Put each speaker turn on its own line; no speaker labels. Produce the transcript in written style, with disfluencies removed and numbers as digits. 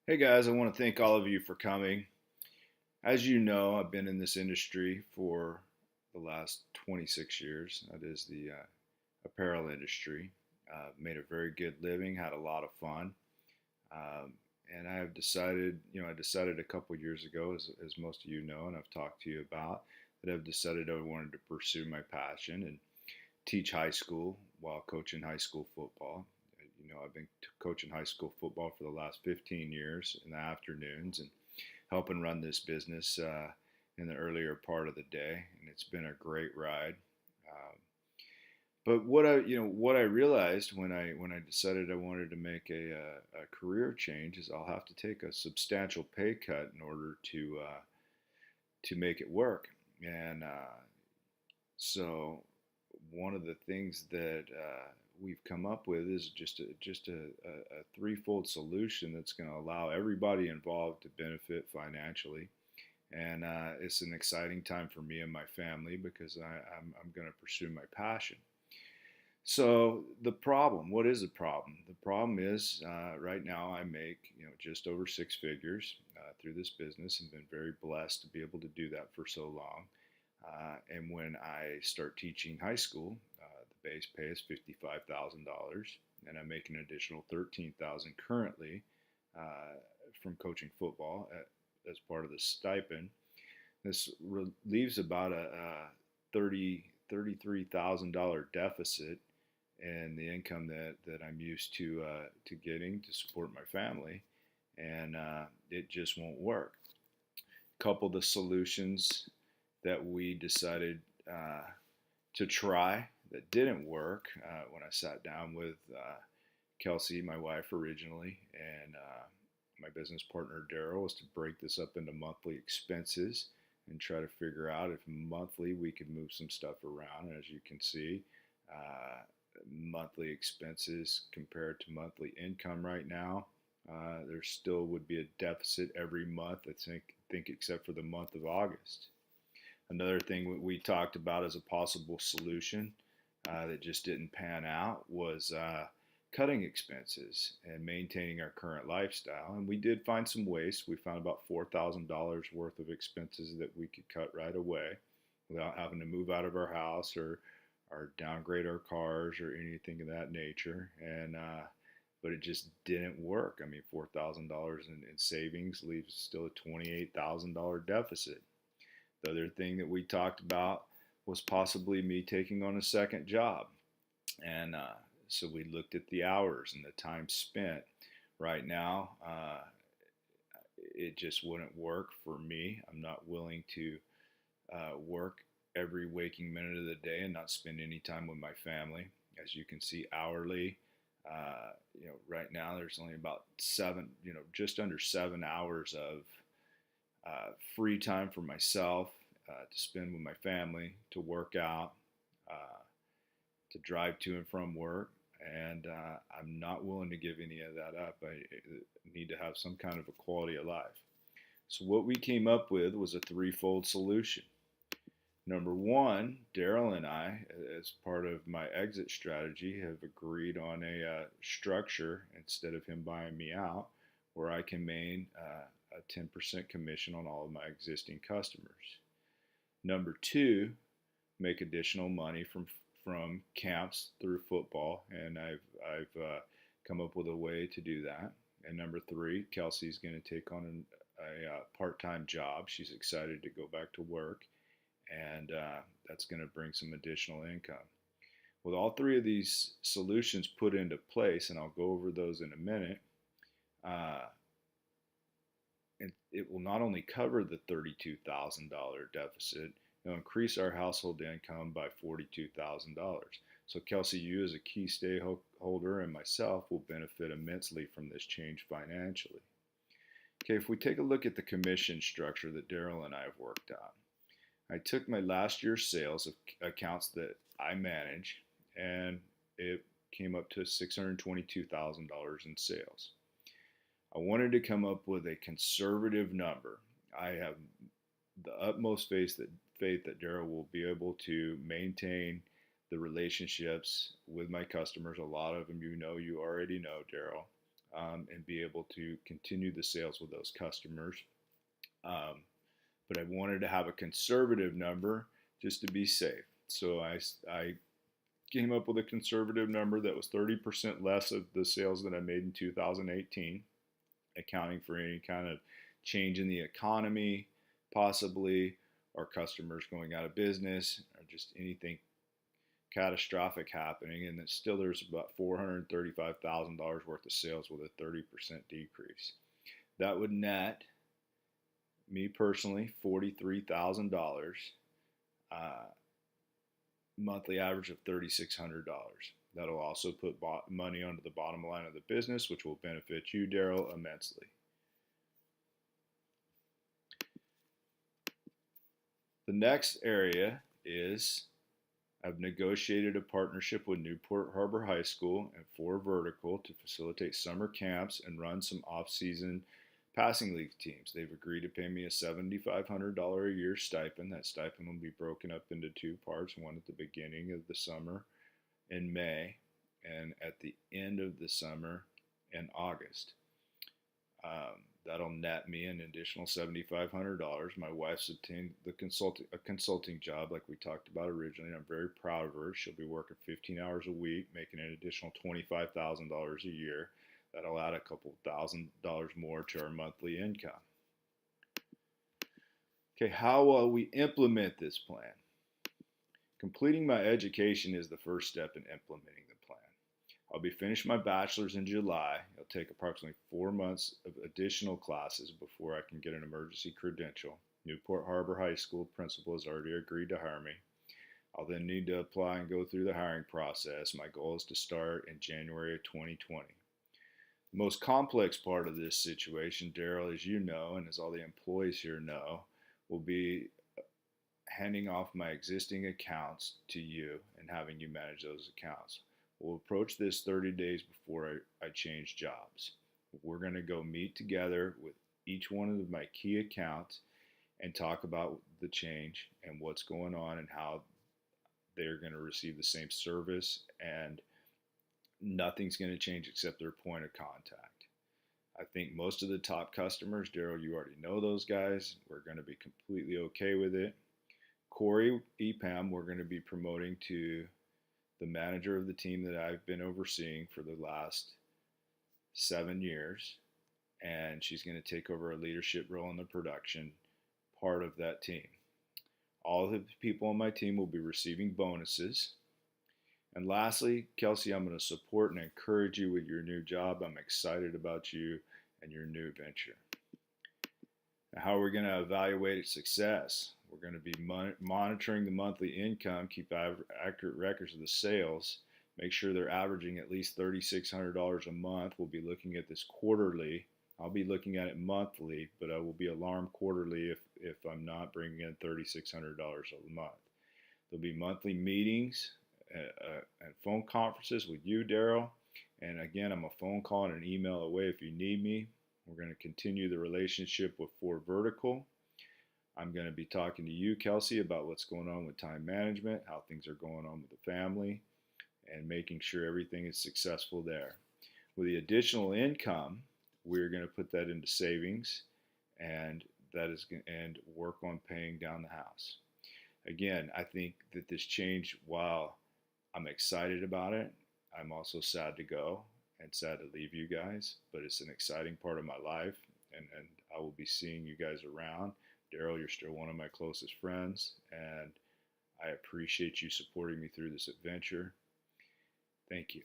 Hey guys, I want to thank all of you for coming. As you know, I've been in this industry for the last 26 years. That is the apparel industry. Made a very good living, had a lot of fun. Um, and I have decided, I decided a couple years ago, as most of you know, and I've talked to you about, that I've decided I wanted to pursue my passion and teach high school while coaching high school football. I've been coaching high school football for the last 15 years in the afternoons and helping run this business in the earlier part of the day, and it's been a great ride. Um, but what I realized when I decided I wanted to make a career change is I'll have to take a substantial pay cut in order to make it work. And so one of the things that we've come up with is just a threefold solution that's going to allow everybody involved to benefit financially. And it's an exciting time for me and my family because I'm going to pursue my passion. So the problem, what is the problem? The problem is right now I make just over six figures through this business and been very blessed to be able to do that for so long. And when I start teaching high school, the base pay is $55,000, and I make an additional $13,000 currently from coaching football as part of the stipend. This leaves about a $33,000 deficit in the income that I'm used to getting to support my family, and it just won't work. Couple the solutions that we decided to try that didn't work when I sat down with Kelsey, my wife originally, and my business partner Daryl, was to break this up into monthly expenses and try to figure out if monthly we could move some stuff around. And as you can see, monthly expenses compared to monthly income right now, there still would be a deficit every month, I think except for the month of August. Another thing we talked about as a possible solution that just didn't pan out was cutting expenses and maintaining our current lifestyle. And we did find some waste. We found about $4,000 worth of expenses that we could cut right away without having to move out of our house or downgrade our cars or anything of that nature. And but it just didn't work. I mean, $4,000 in savings leaves still a $28,000 deficit. The other thing that we talked about was possibly me taking on a second job. And so we looked at the hours and the time spent. Right now, it just wouldn't work for me. I'm not willing to work every waking minute of the day and not spend any time with my family. As you can see, hourly, right now there's only about just under 7 hours of free time for myself to spend with my family, to work out, uh, to drive to and from work. And I'm not willing to give any of that up. I need to have some kind of a quality of life. So, what we came up with was a threefold solution. Number one, Daryl and I, as part of my exit strategy, have agreed on a structure instead of him buying me out, where I can maintain a 10% commission on all of my existing customers. Number two, make additional money from camps through football, and I've come up with a way to do that. And number three, Kelsey's going to take on a part-time job. She's excited to go back to work, and that's going to bring some additional income. With all three of these solutions put into place, and I'll go over those in a minute, uh, it will not only cover the $32,000 deficit, it'll increase our household income by $42,000. So Kelsey, you as a key stakeholder and myself will benefit immensely from this change financially. Okay, if we take a look at the commission structure that Daryl and I have worked out, I took my last year's sales of accounts that I manage, and it came up to $622,000 in sales. I wanted to come up with a conservative number. I have the utmost faith that Daryl will be able to maintain the relationships with my customers. A lot of them, you already know Daryl. and be able to continue the sales with those customers. But I wanted to have a conservative number just to be safe. So I came up with a conservative number that was 30% less of the sales that I made in 2018, accounting for any kind of change in the economy, possibly, or customers going out of business, or just anything catastrophic happening. And then still there's about $435,000 worth of sales with a 30% decrease. That would net me personally $43,000, monthly average of $3,600. That'll also put money onto the bottom line of the business, which will benefit you, Daryl, immensely. The next area is I've negotiated a partnership with Newport Harbor High School and 4 Vertical to facilitate summer camps and run some off-season passing league teams. They've agreed to pay me a $7,500 a year stipend. That stipend will be broken up into 2 parts, one at the beginning of the summer in May and at the end of the summer in August. That'll net me an additional $7,500. My wife's obtained a consulting job like we talked about originally. I'm very proud of her. She'll be working 15 hours a week, making an additional $25,000 a year. That'll add a couple $1,000 more to our monthly income. Okay, how will we implement this plan? Completing my education is the first step in implementing the plan. I'll be finished my bachelor's in July. It'll take approximately 4 months of additional classes before I can get an emergency credential. Newport Harbor High School principal has already agreed to hire me. I'll then need to apply and go through the hiring process. My goal is to start in January of 2020. The most complex part of this situation, Daryl, as you know, and as all the employees here know, will be handing off my existing accounts to you and having you manage those accounts. We'll approach this 30 days before I change jobs. We're going to go meet together with each one of my key accounts and talk about the change and what's going on and how they're going to receive the same service, and nothing's going to change except their point of contact. I think most of the top customers, Daryl, you already know those guys. We're going to be completely okay with it. Corey EPAM, we're going to be promoting to the manager of the team that I've been overseeing for the last 7 years, and she's going to take over a leadership role in the production part of that team. All of the people on my team will be receiving bonuses. And lastly, Kelsey, I'm going to support and encourage you with your new job. I'm excited about you and your new venture. Now, how are we going to evaluate success? We're going to be monitoring the monthly income, keep accurate records of the sales, make sure they're averaging at least $3,600 a month. We'll be looking at this quarterly. I'll be looking at it monthly, but I will be alarmed quarterly if I'm not bringing in $3,600 a month. There'll be monthly meetings and phone conferences with you, Daryl. And again, I'm a phone call and an email away if you need me. We're going to continue the relationship with 4 Vertical. I'm going to be talking to you, Kelsey, about what's going on with time management, how things are going on with the family, and making sure everything is successful there. With the additional income, we're going to put that into savings, and and work on paying down the house. Again, I think that this change, while I'm excited about it, I'm also sad to go and sad to leave you guys, but it's an exciting part of my life, and I will be seeing you guys around. Daryl, you're still one of my closest friends, and I appreciate you supporting me through this adventure. Thank you.